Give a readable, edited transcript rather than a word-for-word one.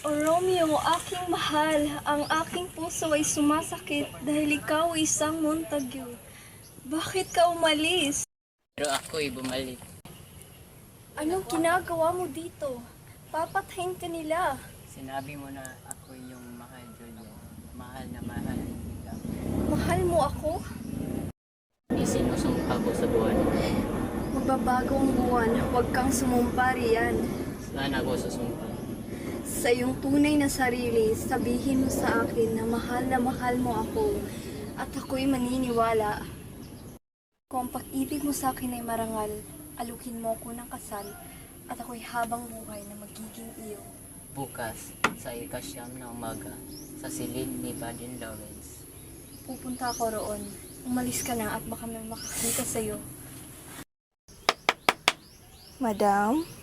O Romeo, aking mahal, ang aking puso ay sumasakit dahil ikaw ay isang Montague. Bakit ka umalis? Pero ako'y bumalik. Anong ginagawa mo dito? Papatayin ka nila. Sinabi mo na ako yung mahal, Julia. Mahal na mahal kita. Mahal mo ako? Isinusumpa ko sa buwan. Magbabago ang buwan, huwag kang sumumpa riyan. Saan ako susumpa? Sa iyong tunay na sarili, sabihin mo sa akin na mahal mo ako at ako'y maniniwala. Kung ang pag-ibig mo sa akin ay marangal, alukin mo ako ng kasal at ako'y habang buhay na magiging iyo. Bukas, sa ikasyam na umaga, sa silid ni Baden Lawrence. Pupunta ako roon. Umalis ka na at baka may makakita sa'yo. Madam?